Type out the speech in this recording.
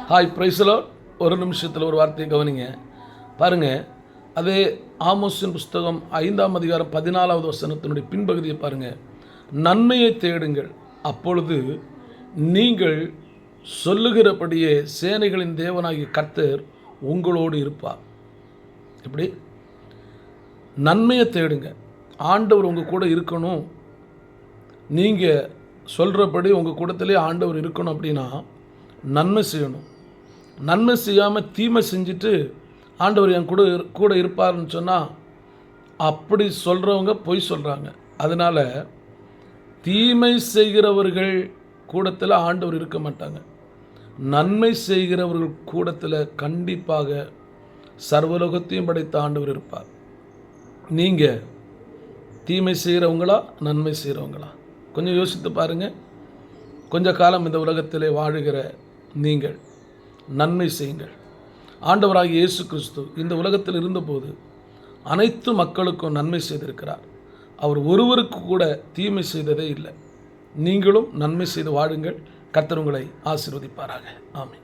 Hi பிரைஸ்லோ. ஒரு நிமிஷத்தில் ஒரு வார்த்தையை கவனிங்க பாருங்கள். அதே ஆமோஸின் புஸ்தகம் 5ஆம் அதிகாரம் 14வது வசனத்தினுடைய பின்பகுதியை பாருங்கள். நன்மையை தேடுங்கள், அப்பொழுது நீங்கள் சொல்லுகிறபடியே சேனைகளின் தேவனாகிய கர்த்தர் உங்களோடு இருப்பார். எப்படி? நன்மையை தேடுங்க, ஆண்டவர் உங்கள் கூட இருக்கணும். நீங்கள் சொல்கிறபடி உங்கள் கூடத்திலே ஆண்டவர் இருக்கணும் அப்படின்னா நன்மை செய்யணும். நன்மை செய்யாமல் தீமை செஞ்சுட்டு ஆண்டவர் என் கூட இருப்பார்னு சொன்னால் அப்படி சொல்கிறவங்க பொய் சொல்கிறாங்க. அதனால் தீமை செய்கிறவர்கள் கூடத்தில் ஆண்டவர் இருக்க மாட்டாங்க. நன்மை செய்கிறவர்கள் கூடத்தில் கண்டிப்பாக சர்வலோகத்தையும் படைத்த ஆண்டவர் இருப்பார். நீங்கள் தீமை செய்கிறவங்களா நன்மை செய்கிறவங்களா? கொஞ்சம் யோசித்து பாருங்கள். கொஞ்ச காலம் இந்த உலகத்திலே வாழுகிற நீங்கள் நன்மை செய்யுங்கள். ஆண்டவராகிய இயேசு கிறிஸ்து இந்த உலகத்தில் இருந்தபோது அனைத்து மக்களுக்கும் நன்மை செய்திருக்கிறார். அவர் ஒருவருக்கு கூட தீமை செய்ததே இல்லை. நீங்களும் நன்மை செய்து வாழுங்கள். கர்த்தர் உங்களை ஆசீர்வதிப்பாராக. ஆமென்.